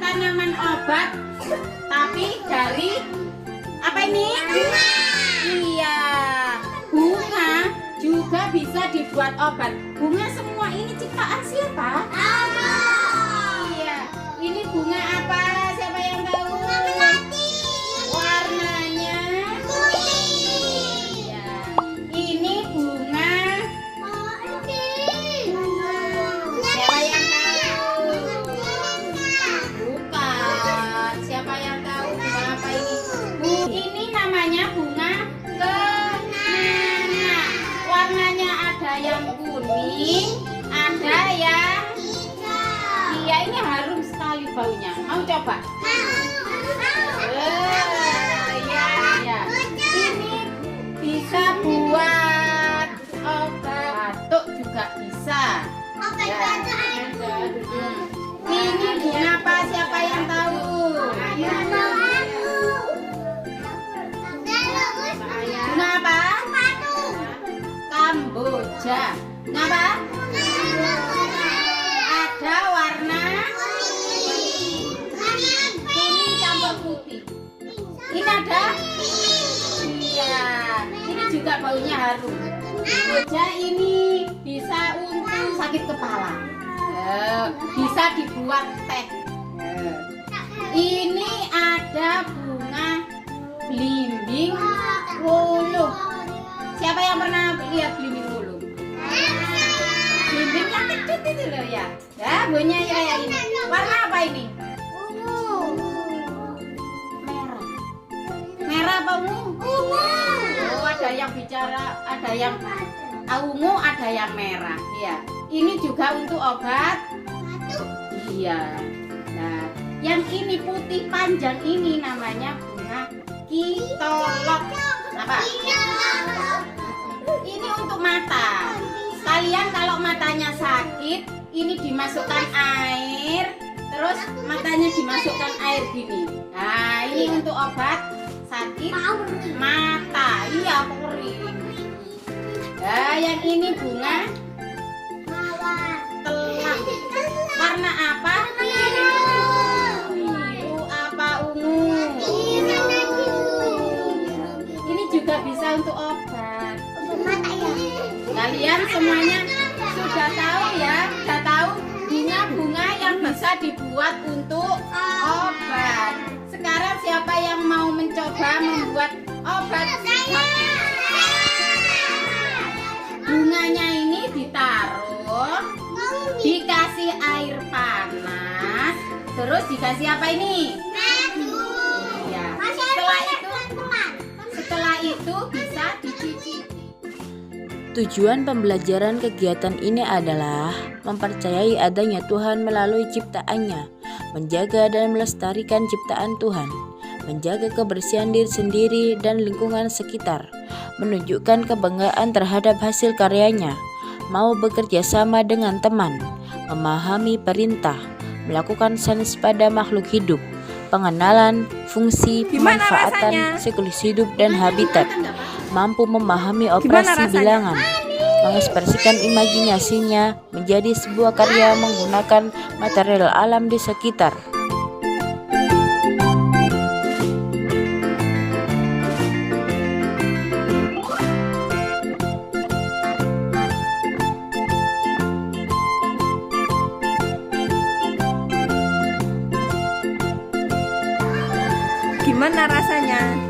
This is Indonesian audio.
tanaman obat, tapi dari apa ini? Bunga. Iya, bunga juga bisa dibuat obat. Bunga semua ini ciptaan siapa? Allah. Iya, ini bunga apa? Siapa yang tahu? Bunga melati. Warnanya kuning. Iya, ini bunga. Siapa yang tahu? Bukan. Siapa yang tahu bunga apa ini? Ini namanya bunga kenanga. Warnanya ada yang kuning, ada yang hijau. Iya, ini harum sekali baunya. Mau coba? Ya. Ini bisa buat obat batuk juga bisa. Ini bunga apa? Siapa yang tahu? Bunga apa? Kamboja. Bunga apa? Ada warna kuning campur putih. Ini ada? Iya. Ini juga baunya harum. Kamboja ini bisa untuk sakit kepala. Bisa dibuat teh. Ini ada bunga belimbing wulung. Siapa yang pernah lihat belimbing wulung? Belimbing yang kecil itu loh ya. Ya, bunyinya kayak ini. Warna apa ini? Merah. Merah apa ungu? Oh, ada yang bicara, ada yang ungu, ada yang merah. Iya. Ini juga untuk obat. Iya. Nah, yang ini putih panjang ini namanya bunga kitolot. Apa? Ini untuk mata. Kalian kalau matanya sakit, ini dimasukkan air, terus matanya dimasukkan air gini. Nah, ini untuk obat sakit mata. Iya, perih. Nah, yang ini bunga telang. Warna apa? Biru apa ungu? Ini juga bisa untuk obat. Kalian semuanya sudah tahu ya? Sudah tahu bunga-bunga yang bisa dibuat untuk obat. Sekarang siapa yang mau mencoba membuat obat? Bunganya ini ditaruh, dikasih air panas, terus dikasih apa ini? Iya. Setelah itu bisa dicuci. Tujuan pembelajaran kegiatan ini adalah mempercayai adanya Tuhan melalui ciptaannya, menjaga dan melestarikan ciptaan Tuhan, menjaga kebersihan diri sendiri dan lingkungan sekitar, menunjukkan kebanggaan terhadap hasil karyanya, mau bekerja sama dengan teman, memahami perintah, melakukan sains pada makhluk hidup, pengenalan, fungsi, pemanfaatan, siklus hidup dan habitat, mampu memahami operasi bilangan, mengekspresikan imajinasinya menjadi sebuah karya menggunakan material alam di sekitar. Gimana rasanya?